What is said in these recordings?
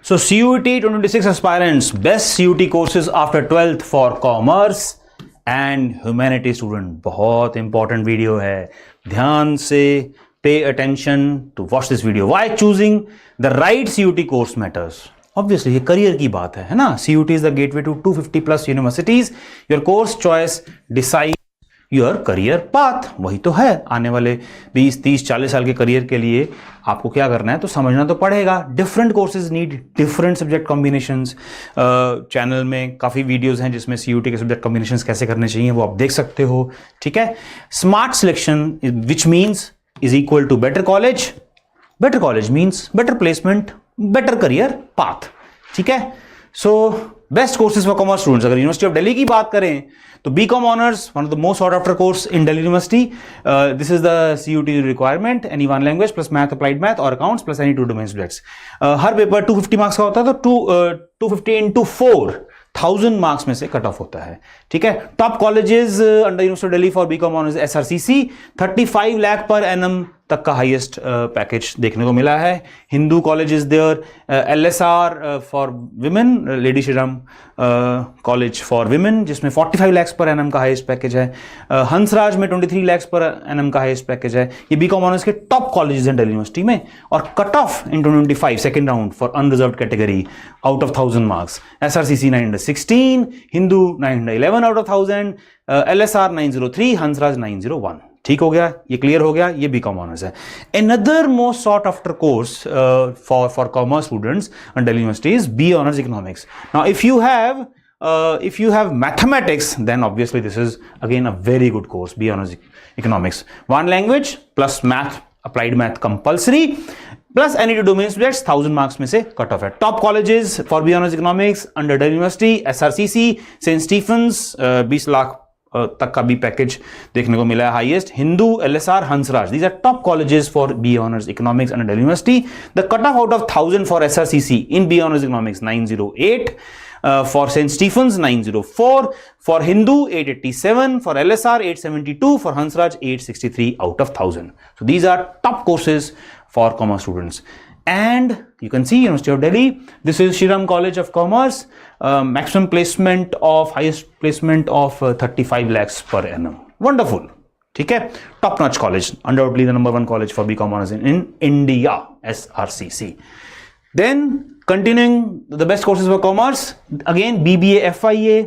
So CUET 2026 aspirants, best CUET courses after 12th for commerce and humanity student. बहुत important video है, ध्यान से pay attention to watch this video. Why choosing the right CUET course matters. Obviously ये career की बात है ना. CUET is the gateway to 250 plus universities. Your course choice decide your career path. वही तो है. आने वाले 20, 30, 40 साल के करियर के लिए आपको क्या करना है तो समझना तो पड़ेगा. Different courses need different subject combinations. Channel में काफ़ी वीडियोस हैं जिसमें CUET के सब्जेक्ट कॉम्बिनेशंस कैसे करने चाहिए वो आप देख सकते हो. ठीक है. Smart selection which means is equal to better college. Better college means better placement, better career path. ठीक है. So best courses for commerce students. अगर यूनिवर्सिटी ऑफ दिल्ली की बात करें तो BCom honours one of the most sought after course in Delhi university. This is the CUET requirement. Any one language plus math, applied math और accounts plus any 2 domain subjects. हर paper 250 marks का होता है तो 250 इंटू 4,000 मार्क्स में से cut of होता है. ठीक है. Top colleges under university of Delhi for BCom honours SRCC 35 lakh per annum तक का हाईएस्ट पैकेज देखने को मिला है. Hindu College is there. LSR for women, lady Shri Ram College for women जिसमें 45 लाख पर एनम का हाईएस्ट पैकेज है. हंसराज में 23 लाख पर एनम का हाईएस्ट पैकेज है. ये BCom ऑनर्स के टॉप कॉलेजेस हैं दिल्ली यूनिवर्सिटी में. और cut off in 2025 second round for unreserved category out of 1000 marks. SRCC 916, Hindu 911 out of 1000, LSR 903, Hansraj 901. ठीक हो गया. ये क्लियर हो गया. ये BCom ऑनर्स है. Another most sought after course for commerce students at Delhi University is B honors economics. Now if you have mathematics, then obviously this is again a very good course. B honors economics, one language plus math, applied math compulsory plus any 2 domain subjects. 1000 marks में से cut off है. Top colleges for B honors economics under Delhi university SRCC, Saint Stephen's 20 lakh तक का भी package देखने को मिला है highest. Hindu, LSR, Hansraj, these are top colleges for B honors economics under Delhi University. The cutoff out of 1000 for SRCC in B honors economics 908, for St. Stephen's 904, for Hindu 887, for LSR 872, for Hansraj 863 out of 1000. So these are top courses for commerce students. And you can see University of Delhi, this is Shriram College of Commerce, maximum placement of, highest placement of 35 lakhs per annum. Wonderful. ठीक है. Top notch college, undoubtedly the number 1 college for BCom honors in India, SRCC. Then continuing the best courses for commerce, again BBA FIA,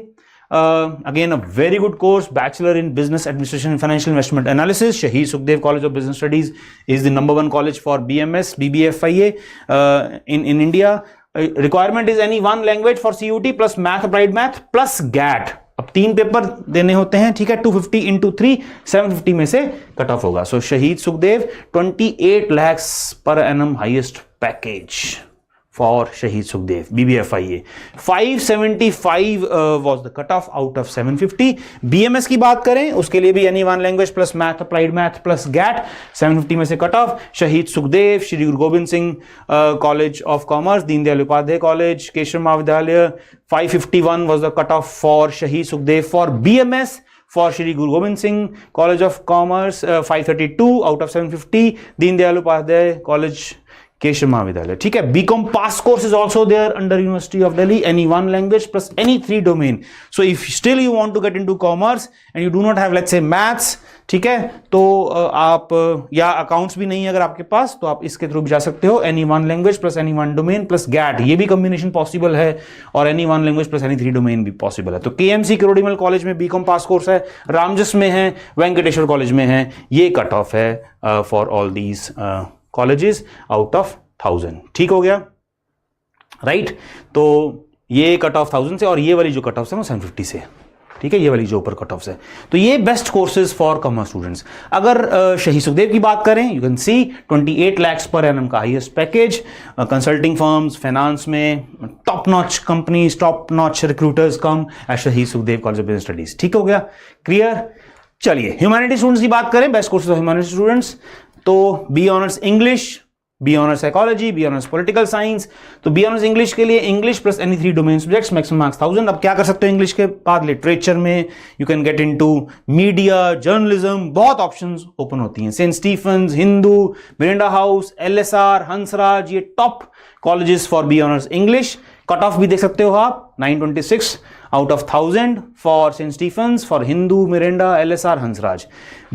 again a very good course, Bachelor in Business Administration and Financial Investment Analysis. Shaheed Sukhdev College of Business Studies is the number 1 college for BMS, BBA FIA in India. Requirement is any 1 language for CUET plus math, applied math plus GAT. अब 3 paper देने होते हैं. ठीक है. 250 into 3, 750 में से cut of होगा. सो शहीद Sukhdev 28 lakhs per annum highest package for Shaheed Sukhdev, BBFIA. 575 was the cutoff out of 750. BMS की बात करें उसके लिए भी any 1 language plus math, applied math plus GAT 750 में से कट ऑफ. शहीद Sukhdev, Shri Guru Gobind Singh college of commerce, Deendayal Upadhyaya college, Keshav Mahavidyalaya 551 was the cutoff for Shaheed Sukhdev. For BMS for Shri Guru Gobind Singh College of Commerce 532 out of 750. Deendayal Upadhyaya college, Keshav Mahavidyalaya. ठीक है. BCom pass course is also there under University of Delhi, any 1 language plus any 3 domain. So if still you want to get into commerce and you do not have let's say maths, ठीक है, तो आप या accounts भी नहीं है अगर आपके पास तो आप इसके थ्रू भी जा सकते हो. any 1 language plus any 1 domain plus GAT, ये भी कॉम्बिनेशन पॉसिबल है. और any 1 language plus any 3 domain भी पॉसिबल है. तो KMC किरोड़ीमल कॉलेज में BCom पास कोर्स है, रामजस में है, वेंकटेश्वर कॉलेज में है. ये कट ऑफ है for all these colleges out of 1000. ठीक हो गया. राइट. तो ये कट ऑफ 1000 से और ये वाली जो कट ऑफ है वो 750 से. ठीक है. ये वाली जो ऊपर कट ऑफ है. तो ये best courses for commerce students. अगर शहीद सुखदेव की बात करें you can see 28 lakhs per annum का highest package. Consulting firms, finance में top notch companies, top notch recruiters come at Shaheed Sukhdev college of business studies. ठीक हो गया. क्लियर. चलिए ह्यूमैनिटी स्टूडेंट्स की बात करें. Best courses of humanity students तो B honours English, B honours psychology, B honours political science. तो बी ऑनर्स इंग्लिश के लिए English plus any 3 domain subjects, maximum marks 1000। अब क्या कर सकते हो इंग्लिश के बाद? लिटरेचर में you can get into media, journalism, बहुत ऑप्शंस ओपन होती हैं। Saint Stephen's, Hindu, Miranda House, LSR, Hansraj, ये top colleges for B honours English. Cut off भी देख सकते हो आप, 926 out of 1000 for St. Stephen's, for Hindu, Miranda, LSR, Hansraj.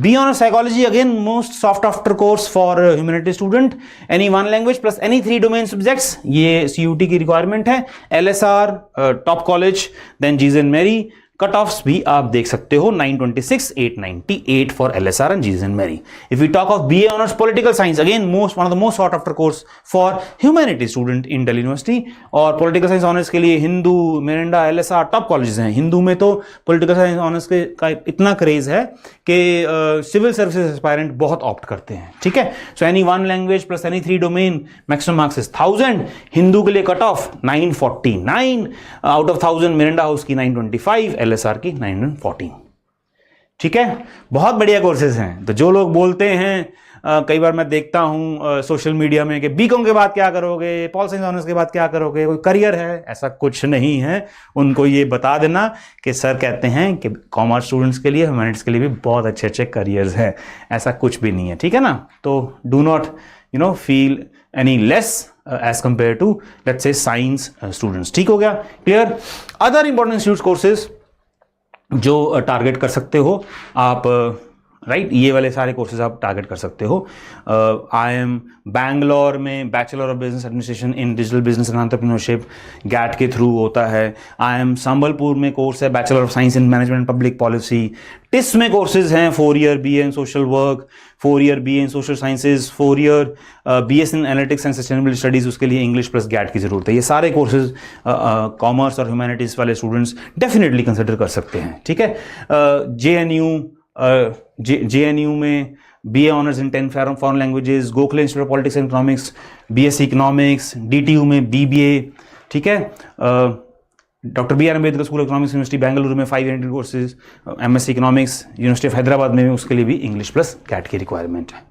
B honors psychology, again most sought after course for humanities student. Any one language plus any 3 domain subjects, ये CUT की requirement है। LSR top college, then Jesus and Mary। Cut offs भी आप देख सकते हो, 926, 898 for LSR and Jesus and Mary. If we talk of BA honors political science, again one of the most sought after course for humanities student in Delhi University। और political science honors के लिए Hindu, Miranda, LSR top colleges हैं। हिंदू में तो political science honors का इतना craze है कि सिविल सर्विसेज एस्पायरेंट बहुत ऑप्ट करते हैं, ठीक है। So any one language plus any 3 domain, maximum marks is 1000। Hindu के लिए cut off 949 out of 1000, Miranda house की 925, LSR की 914, ठीक है। बहुत बढ़िया कोर्सेज हैं। तो जो लोग बोलते हैं कई बार मैं देखता हूं सोशल मीडिया में कि बीकॉम के बाद क्या करोगे, पॉल साइंस ऑनर्स के बाद क्या करोगे, कोई करियर है? ऐसा कुछ नहीं है। उनको ये बता देना कि सर कहते हैं कि कॉमर्स स्टूडेंट्स के लिए, ह्यूमैनिटीज के लिए भी बहुत अच्छे अच्छे करियर्स हैं। ऐसा कुछ भी नहीं है, ठीक है ना। तो do not feel any less as compare to let's say science students. ठीक हो गया, clear. Other important institute courses जो टारगेट कर सकते हो आप, राइट, ये वाले सारे कोर्सेज आप टारगेट कर सकते हो। IIM बैंगलोर में bachelor of business administration in digital business and entrepreneurship GAT के थ्रू होता है। IIM संबलपुर में कोर्स है bachelor of science in management public policy. TISS में कोर्सेज हैं 4 year BA in social work, 4 year BA in social sciences, 4 year BS in analytics and sustainability studies. उसके लिए English plus gate की जरूरत है। ये सारे कोर्सेज कॉमर्स और ह्यूमैनिटीज वाले स्टूडेंट्स डेफिनेटली कंसिडर कर सकते हैं, ठीक है। JNU में BA honours in 10 foreign languages, Gokhale institute of politics and economics BSc economics, DTU में BBA, ठीक है। Doctor BR Ambedkar school of economics university Bengaluru में 5 integrated courses, MSc economics university of Hyderabad में उसके लिए भी इंग्लिश प्लस कैट की रिक्वायरमेंट है।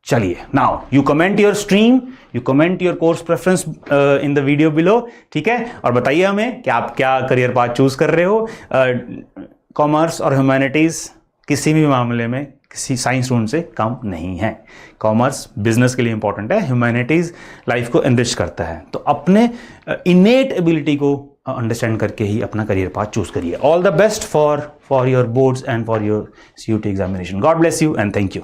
चलिए, now you comment your stream, you comment your course preference in the video below, ठीक है। और बताइए हमें कि आप क्या करियर पाथ चूज कर रहे हो। कॉमर्स और ह्यूमैनिटीज किसी भी मामले में किसी साइंस स्टूडेंट से कम नहीं है। कॉमर्स बिजनेस के लिए इंपॉर्टेंट है, ह्यूमैनिटीज लाइफ को एनरिच करता है। तो अपने इनेट एबिलिटी को अंडरस्टैंड करके ही अपना करियर पाथ चूज करिए। All the best for your boards and for your CUT examination. God bless you and thank you.